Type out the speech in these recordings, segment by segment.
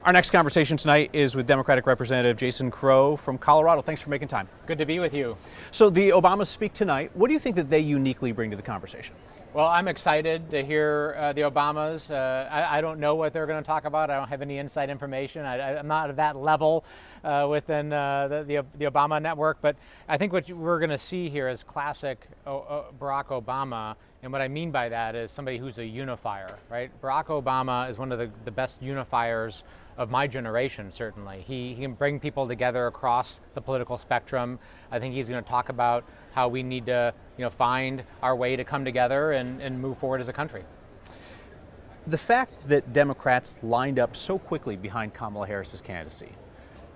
Our next conversation tonight is with Democratic Representative Jason Crow from Colorado. Thanks for making time. Good to be with you. So the Obamas speak tonight. What do you think that they uniquely bring to the conversation? Well, I'm excited to hear the Obamas. I don't know what they're going to talk about. I don't have any inside information. I'm not at that level within the Obama network. But I think what we're going to see here is classic Barack Obama. And what I mean by that is somebody who's a unifier, right? Barack Obama is one of the best unifiers of my generation, certainly. He can bring people together across the political spectrum. I think he's going to talk about how we need to find our way to come together and move forward as a country. The fact that Democrats lined up so quickly behind Kamala Harris's candidacy,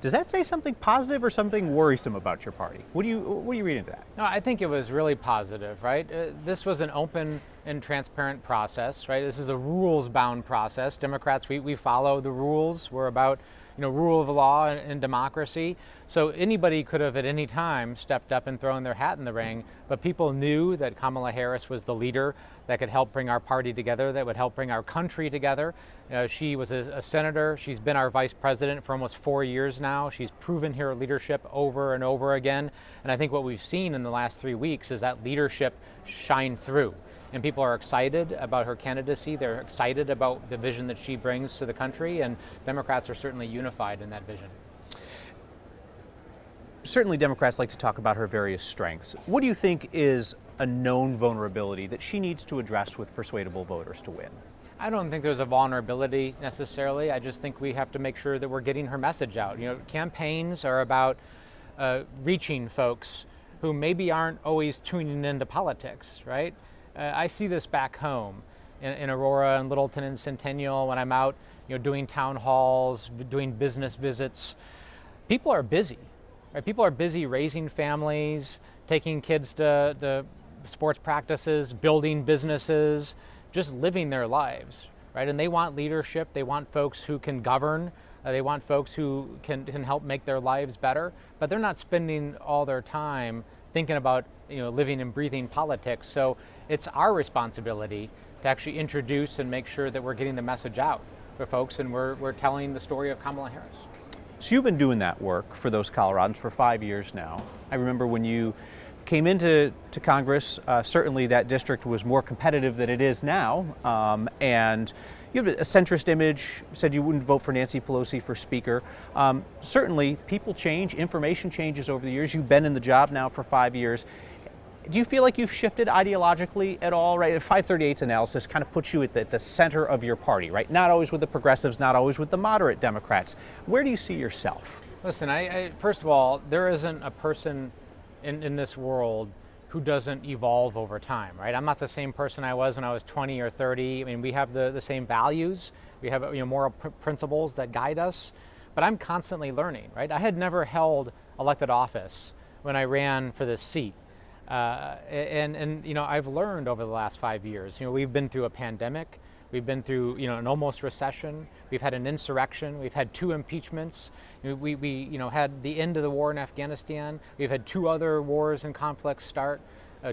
does that say something positive or something worrisome about your party? What do you read into that? No, I think it was really positive, right? This was an open and transparent process, right? This is a rules-bound process. Democrats, we follow the rules. We're about rule of law and democracy. So anybody could have at any time stepped up and thrown their hat in the ring, but people knew that Kamala Harris was the leader that could help bring our party together, that would help bring our country together. She was a senator. She's been our vice president for almost 4 years now. She's proven her leadership over and over again. And I think what we've seen in the last 3 weeks is that leadership shine through. And people are excited about her candidacy. They're excited about the vision that she brings to the country, and Democrats are certainly unified in that vision. Certainly Democrats like to talk about her various strengths. What do you think is a known vulnerability that she needs to address with persuadable voters to win? I don't think there's a vulnerability necessarily. I just think we have to make sure that we're getting her message out. Campaigns are about reaching folks who maybe aren't always tuning into politics, right? I see this back home in Aurora and Littleton and Centennial when I'm out, doing town halls, doing business visits. People are busy, right? People are busy raising families, taking kids to sports practices, building businesses, just living their lives, right? And they want leadership. They want folks who can govern. They want folks who can help make their lives better. But they're not spending all their time thinking about living and breathing politics. So it's our responsibility to actually introduce and make sure that we're getting the message out for folks, and we're telling the story of Kamala Harris. So you've been doing that work for those Coloradans for 5 years now. I remember when you came into Congress, certainly that district was more competitive than it is now, and you have a centrist image, said you wouldn't vote for Nancy Pelosi for Speaker. Certainly people change, information changes over the years. You've been in the job now for 5 years. Do you feel like you've shifted ideologically at all, right? 538's analysis kind of puts you at the center of your party, right? Not always with the progressives, not always with the moderate Democrats. Where do you see yourself? Listen, first of all, there isn't a person in this world who doesn't evolve over time, right? I'm not the same person I was when I was 20 or 30. I mean, we have the same values. We have moral principles that guide us, but I'm constantly learning, right? I had never held elected office when I ran for this seat. And I've learned over the last 5 years. We've been through a pandemic. We've been through an almost recession. We've had an insurrection. We've had 2 impeachments. We had the end of the war in Afghanistan. We've had 2 other wars and conflicts start,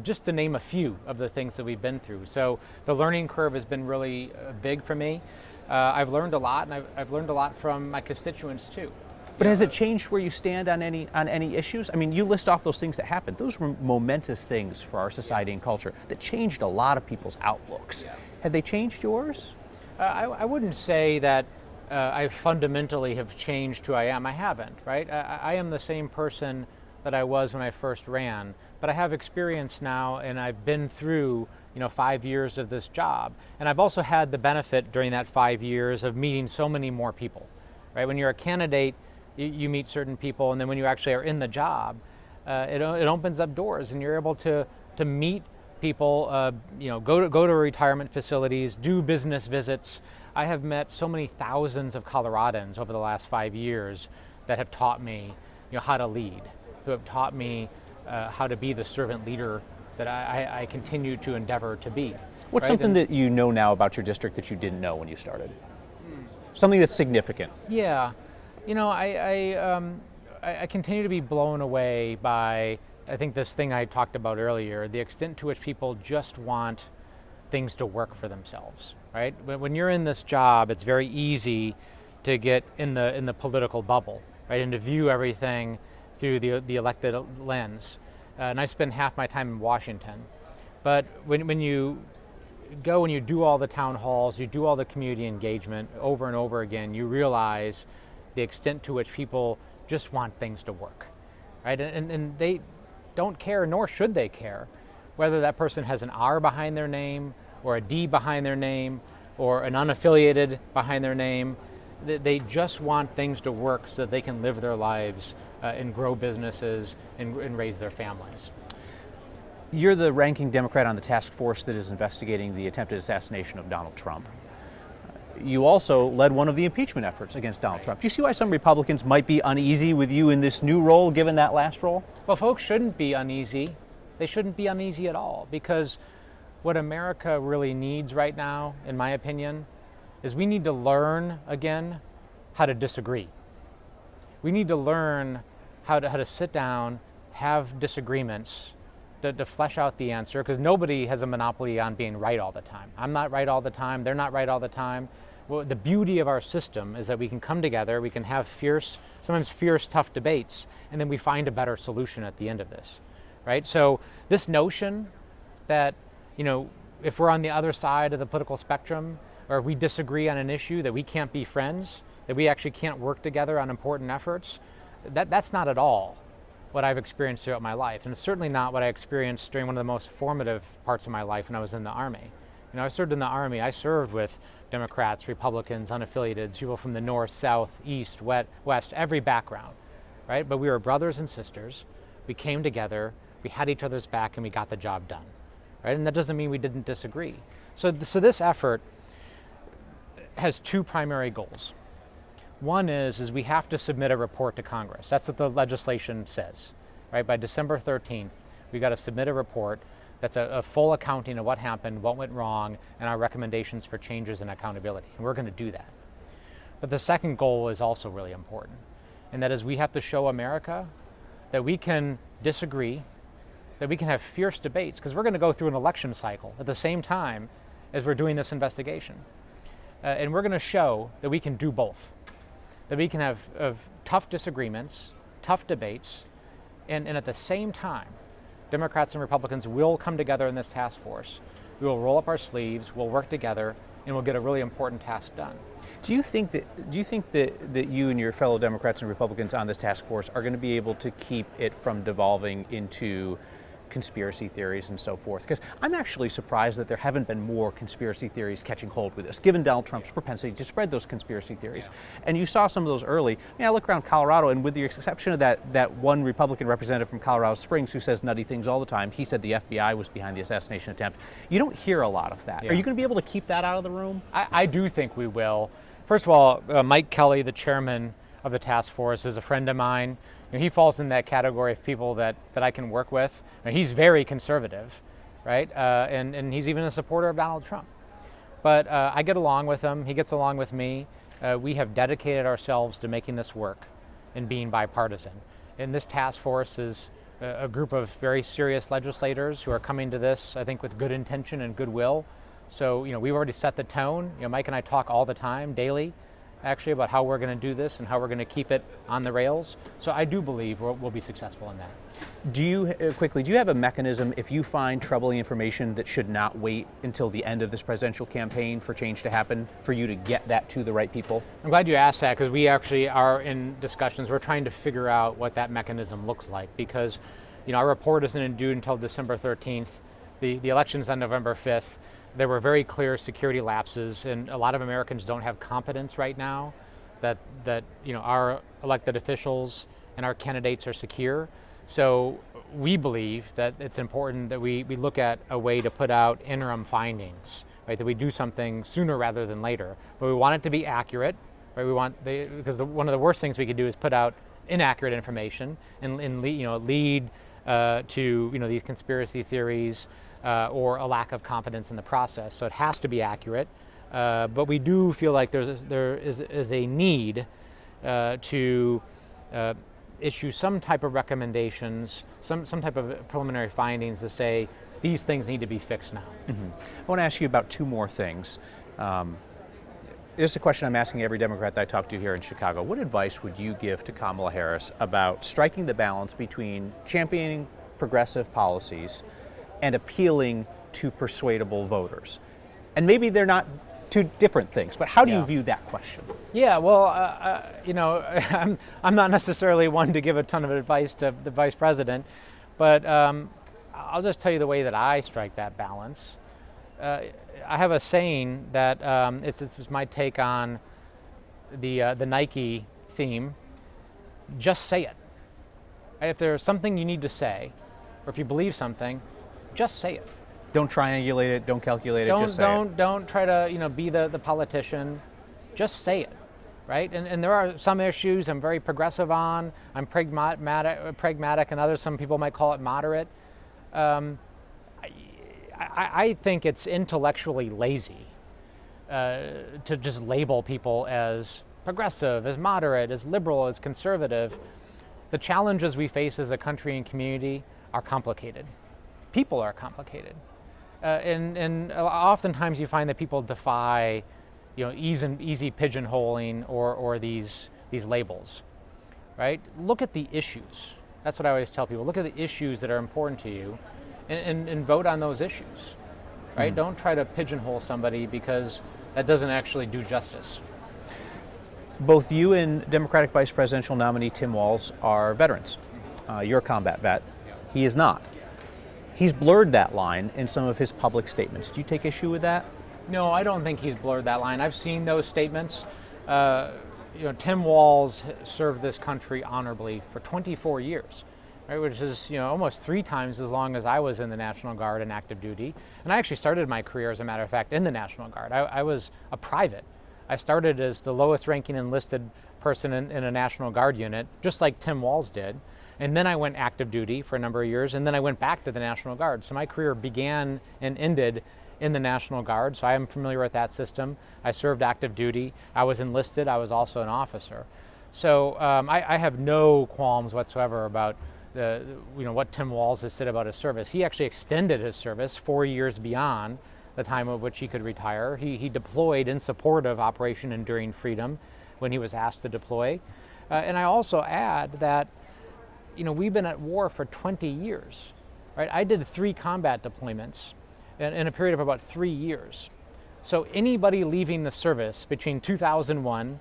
just to name a few of the things that we've been through. So the learning curve has been really big for me. I've learned a lot, and I've learned a lot from my constituents too. But has it changed where you stand on any issues? I mean, you list off those things that happened. Those were momentous things for our society and culture that changed a lot of people's outlooks. Yeah. Have they changed yours? I wouldn't say that I fundamentally have changed who I am. I haven't, right? I am the same person that I was when I first ran, but I have experience now, and I've been through 5 years of this job. And I've also had the benefit during that 5 years of meeting so many more people, right? When you're a candidate, you meet certain people, and then when you actually are in the job, it opens up doors, and you're able to meet people, go to retirement facilities, do business visits. I have met so many thousands of Coloradans over the last 5 years that have taught me how to lead, who have taught me how to be the servant leader that I continue to endeavor to be. What's something that you know now about your district that you didn't know when you started? Something that's significant. Yeah. I continue to be blown away by, I think, this thing I talked about earlier, the extent to which people just want things to work for themselves, right? When you're in this job, it's very easy to get in the political bubble, right, and to view everything through the elected lens. And I spend half my time in Washington. But when you go and you do all the town halls, you do all the community engagement over and over again, you realize the extent to which people just want things to work, right? And they don't care, nor should they care, whether that person has an R behind their name or a D behind their name or an unaffiliated behind their name. They just want things to work so that they can live their lives and grow businesses and raise their families. You're the ranking Democrat on the task force that is investigating the attempted assassination of Donald Trump. You also led one of the impeachment efforts against Donald Trump. Do you see why some Republicans might be uneasy with you in this new role, given that last role? Well, folks shouldn't be uneasy. They shouldn't be uneasy at all, because what America really needs right now, in my opinion, is we need to learn again how to disagree. We need to learn how to sit down, have disagreements, to flesh out the answer, because nobody has a monopoly on being right all the time. I'm not right all the time, they're not right all the time. Well, the beauty of our system is that we can come together, we can have sometimes fierce, tough debates, and then we find a better solution at the end of this, right? So this notion that, if we're on the other side of the political spectrum, or if we disagree on an issue, that we can't be friends, that we actually can't work together on important efforts, that's not at all what I've experienced throughout my life. And it's certainly not what I experienced during one of the most formative parts of my life when I was in the Army. I served in the Army. I served with Democrats, Republicans, unaffiliated, people from the north, south, east, west, every background, right? But we were brothers and sisters. We came together, we had each other's back, and we got the job done, right? And that doesn't mean we didn't disagree. So this effort has two primary goals. One is we have to submit a report to Congress. That's what the legislation says, right? By December 13th, we got to submit a report that's a full accounting of what happened, what went wrong, and our recommendations for changes and accountability. And we're going to do that. But the second goal is also really important, and that is we have to show America that we can disagree, that we can have fierce debates, because we're going to go through an election cycle at the same time as we're doing this investigation. And we're going to show that we can do both. That we can have tough disagreements, tough debates, and at the same time, Democrats and Republicans will come together in this task force. We will roll up our sleeves, we'll work together, and we'll get a really important task done. Do you think that you and your fellow Democrats and Republicans on this task force are going to be able to keep it from devolving into conspiracy theories and so forth? Because I'm actually surprised that there haven't been more conspiracy theories catching hold with this, given Donald Trump's propensity to spread those conspiracy theories. Yeah. And you saw some of those early. I look around Colorado, and with the exception of that one Republican representative from Colorado Springs who says nutty things all the time, he said the FBI was behind the assassination attempt. You don't hear a lot of that. Yeah. Are you going to be able to keep that out of the room? I do think we will. First of all, Mike Kelly, the chairman of the task force, is a friend of mine. He falls in that category of people that I can work with. He's very conservative, right? And he's even a supporter of Donald Trump. But I get along with him. He gets along with me. We have dedicated ourselves to making this work and being bipartisan. And this task force is a group of very serious legislators who are coming to this, I think, with good intention and goodwill. So, we've already set the tone. Mike and I talk all the time, daily, actually, about how we're going to do this and how we're going to keep it on the rails. So I do believe we'll be successful in that. Do you have a mechanism if you find troubling information that should not wait until the end of this presidential campaign for change to happen, for you to get that to the right people? I'm glad you asked that, because we actually are in discussions. We're trying to figure out what that mechanism looks like, because our report isn't due until December 13th. The election's on November 5th. There were very clear security lapses, and a lot of Americans don't have confidence right now that our elected officials and our candidates are secure. So we believe that it's important that we look at a way to put out interim findings, right? That we do something sooner rather than later. But we want it to be accurate, right? Because one of the worst things we could do is put out inaccurate information and lead to these conspiracy theories. Or a lack of confidence in the process. So it has to be accurate, but we do feel like there is a need to issue some type of recommendations, some type of preliminary findings to say these things need to be fixed now. Mm-hmm. I want to ask you about two more things. This is a question I'm asking every Democrat that I talk to here in Chicago. What advice would you give to Kamala Harris about striking the balance between championing progressive policies and appealing to persuadable voters? And maybe they're not two different things, but how do you view that question? Yeah, well, I'm not necessarily one to give a ton of advice to the vice president, but I'll just tell you the way that I strike that balance. I have a saying that it's my take on the Nike theme. Just say it. If there's something you need to say, or if you believe something, just say it. Don't triangulate it. Don't calculate it. Just say it. Don't try to be the politician. Just say it, right? And there are some issues I'm very progressive on. I'm pragmatic, and others, some people might call it moderate. I think it's intellectually lazy to just label people as progressive, as moderate, as liberal, as conservative. The challenges we face as a country and community are complicated. People are complicated. And oftentimes you find that people defy easy pigeonholing or these labels, right? Look at the issues. That's what I always tell people. Look at the issues that are important to you and vote on those issues, right? Don't try to pigeonhole somebody, because that doesn't actually do justice. Both you and Democratic Vice Presidential nominee Tim Walz are veterans. You're a combat vet. He is not. He's blurred that line in some of his public statements. Do you take issue with that? No, I don't think he's blurred that line. I've seen those statements. Tim Walz served this country honorably for 24 years, right, which is almost 3 times as long as I was in the National Guard and active duty. And I actually started my career, as a matter of fact, in the National Guard. I was a private. I started as the lowest ranking enlisted person in a National Guard unit, just like Tim Walz did. And then I went active duty for a number of years, and then I went back to the National Guard. So my career began and ended in the National Guard, so I am familiar with that system. I served active duty. I was enlisted. I was also an officer. So I have no qualms whatsoever about what Tim Walz has said about his service. He actually extended his service 4 years beyond the time at which he could retire. He deployed in support of Operation Enduring Freedom when he was asked to deploy. And I also add that we've been at war for 20 years, right? I did 3 combat deployments in a period of about 3 years. So anybody leaving the service between 2001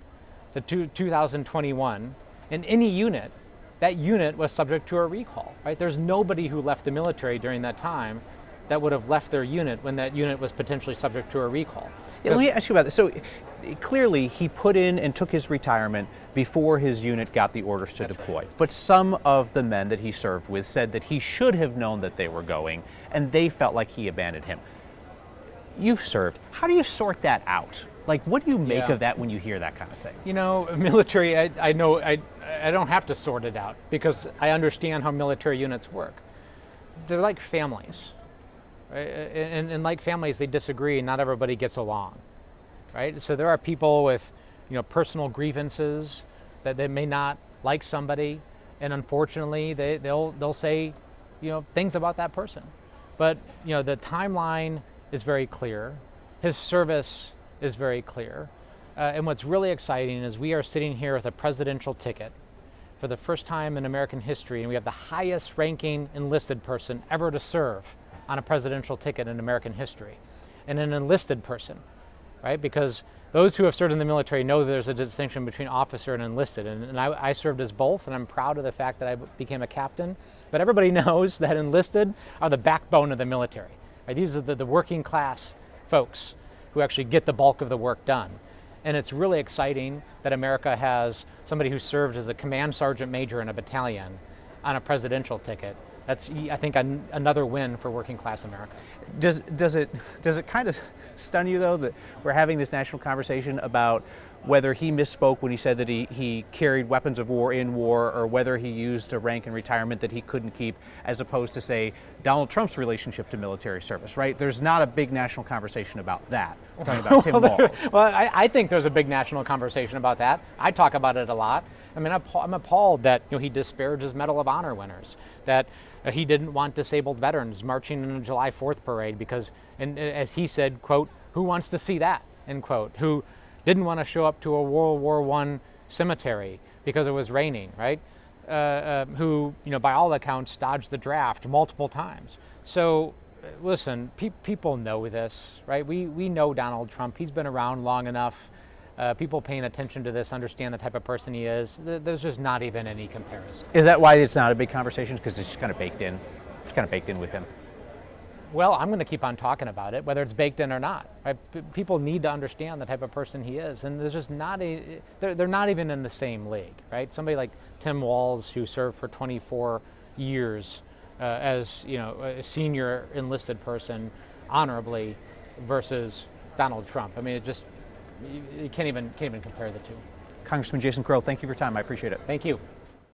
to 2021 in any unit, that unit was subject to a recall, right? There's nobody who left the military during that time that would have left their unit when that unit was potentially subject to a recall. Yeah, let me ask you about this. So clearly he put in and took his retirement before his unit got the orders to deploy. But some of the men that he served with said that he should have known that they were going, and they felt like he abandoned him. You've served. How do you sort that out? Like, what do you make of that when you hear that kind of thing? Military, I know I don't have to sort it out, because I understand how military units work. They're like families, right? And like families, they disagree, and not everybody gets along, right? So there are people with personal grievances that they may not like somebody, and unfortunately they'll say things about that person. But the timeline is very clear. His service is very clear. And what's really exciting is we are sitting here with a presidential ticket for the first time in American history, and we have the highest ranking enlisted person ever to serve on a presidential ticket in American history, and an enlisted person, right? Because those who have served in the military know there's a distinction between officer and enlisted, and I served as both, and I'm proud of the fact that I became a captain. But everybody knows that enlisted are the backbone of the military, right? These are the working class folks who actually get the bulk of the work done. And it's really exciting that America has somebody who served as a command sergeant major in a battalion on a presidential ticket. That's, I think, another win for working class America. Does it kind of stun you, though, that we're having this national conversation about whether he misspoke when he said that he carried weapons of war in war, or whether he used a rank in retirement that he couldn't keep, as opposed to, say, Donald Trump's relationship to military service, right? There's not a big national conversation about that. We're talking about Tim Walz. Well, I think there's a big national conversation about that. I talk about it a lot. I mean, I'm appalled that he disparages Medal of Honor winners, that he didn't want disabled veterans marching in a July 4th parade because, and as he said, quote, "Who wants to see that?" end quote, who didn't want to show up to a World War I cemetery because it was raining, right? Who, by all accounts, dodged the draft multiple times. So, listen, people know this, right? We know Donald Trump. He's been around long enough. People paying attention to this understand the type of person he is. There's just not even any comparison. Is that why it's not a big conversation? Because it's just kind of baked in. It's kind of baked in with him. Well, I'm going to keep on talking about it, whether it's baked in or not. Right? People need to understand the type of person he is, and there's just they're not even in the same league, right? Somebody like Tim Walz, who served for 24 years as a senior enlisted person, honorably, versus Donald Trump. I mean, you can't even compare the two. Congressman Jason Crow, thank you for your time. I appreciate it. Thank you.